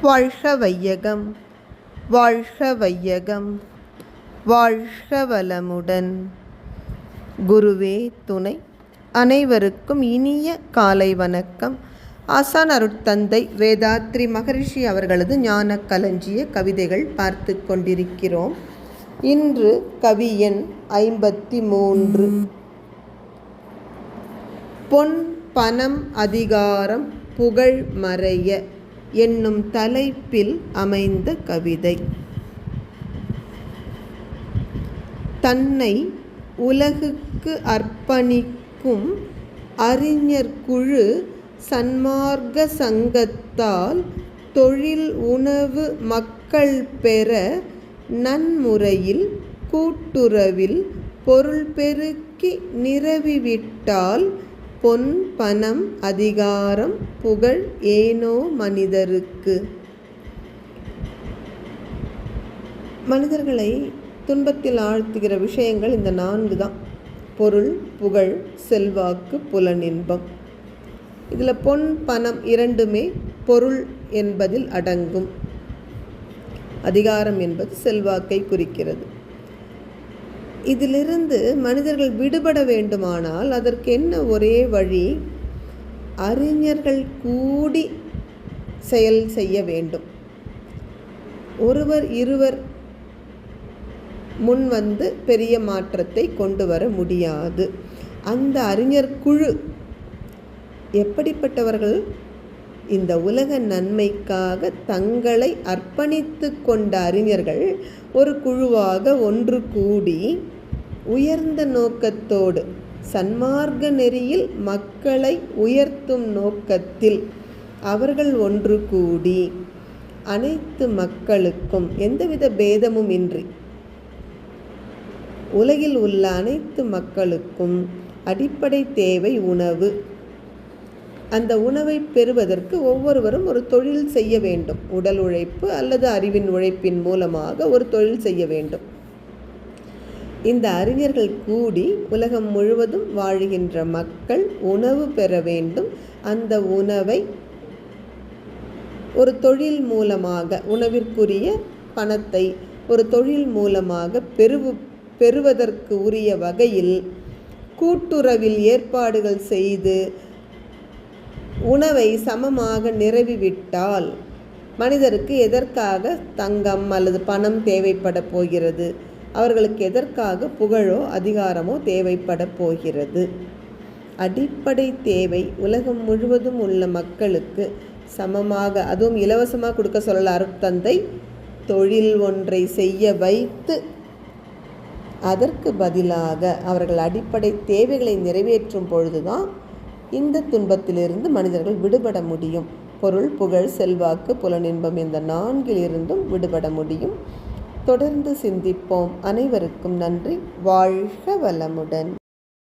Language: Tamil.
வாழ்க வையகம், வாழ்க வையகம், வாழ்க வளமுடன். குருவே துணை. அனைவருக்கும் இனிய காலை வணக்கம். ஆசான் அருட்தந்தை வேதாத்ரி மகரிஷி அவர்களது ஞான களஞ்சிய கவிதைகள் பார்த்து கொண்டிருக்கிறோம். இன்று கவி எண் 53. பொன் பணம் அதிகாரம் புகழ் மறைய என்னும் தலைப்பில் அமைந்த கவிதை. தன்னை உலகுக்கு அர்ப்பணிக்கும் அறிஞர் குழு சன்மார்க்க சங்கத்தால் தொழில் உணவு மக்கள் பெற நன்முறையில் கூட்டுறவில் பொருள் பெருக்கி நிரவிவிட்டால் பொன் பணம் அதிகாரம் புகழ் ஏனோ மனிதருக்கு. மனிதர்களை துன்பத்தில் ஆழ்த்துகிற விஷயங்கள் இந்த 4 தான். பொருள், புகழ், செல்வாக்கு, புலனின்பம். இதில் பொன் பணம் இரண்டுமே பொருள் என்பதில் அடங்கும். அதிகாரம் என்பது செல்வாக்கை குறிக்கிறது. இதிலிருந்து மனிதர்கள் விடுபட வேண்டுமானால் அதற்கு என்ன ஒரே வழி? அறிஞர்கள் கூடி செயல் செய்ய வேண்டும். ஒருவர் இருவர் முன் வந்து பெரிய மாற்றத்தை கொண்டு வர முடியாது. அந்த அறிஞர் குழு எப்படிப்பட்டவர்கள்? இந்த உலக நன்மைக்காக தங்களை அர்ப்பணித்து கொண்ட அறிஞர்கள் ஒரு குழுவாக ஒன்று கூடி உயர்ந்த நோக்கத்தோடு சன்மார்க்க நெறியில் மக்களை உயர்த்தும் நோக்கத்தில் அவர்கள் ஒன்று கூடி அனைத்து மக்களுக்கும் எந்தவித பேதமும் இன்றி உலகில் உள்ள அனைத்து மக்களுக்கும் அடிப்படை தேவை உணவு. அந்த உணவை பெறுவதற்கு ஒவ்வொருவரும் ஒரு தொழில் செய்ய வேண்டும். உடல் உழைப்பு அல்லது அறிவின் உழைப்பின் மூலமாக ஒரு தொழில் செய்ய வேண்டும். இந்த அறிஞர்கள் கூடி உலகம் முழுவதும் வாழுகின்ற மக்கள் உணவு பெற வேண்டும். அந்த உணவை ஒரு தொழில் மூலமாக, உணவிற்குரிய பணத்தை ஒரு தொழில் மூலமாக பெறுவதற்கு உரிய வகையில் கூட்டுறவில் ஏற்பாடுகள் செய்து உணவை சமமாக நிரவிவிட்டால் மனிதருக்கு எதற்காக தங்கம் அல்லது பணம் தேவைப்பட போகிறது? அவர்களுக்கு எதற்காக புகழோ அதிகாரமோ தேவைப்பட போகிறது? அடிப்படை தேவை உலகம் முழுவதும் உள்ள மக்களுக்கு சமமாக, அதுவும் இலவசமாக கொடுக்க சொல்லல அருட்தந்தை. தொழில் ஒன்றை செய்ய வைத்து அதற்கு பதிலாக அவர்கள் அடிப்படை தேவைகளை நிறைவேற்றும் பொழுதுதான் இந்த துன்பத்திலிருந்து மனிதர்கள் விடுபட முடியும். பொருள், புகழ், செல்வாக்கு, புலனின்பம் இந்த 4 விடுபட முடியும். தொடர்ந்து சிந்திப்போம். அனைவருக்கும் நன்றி. வாழ்க வளமுடன்.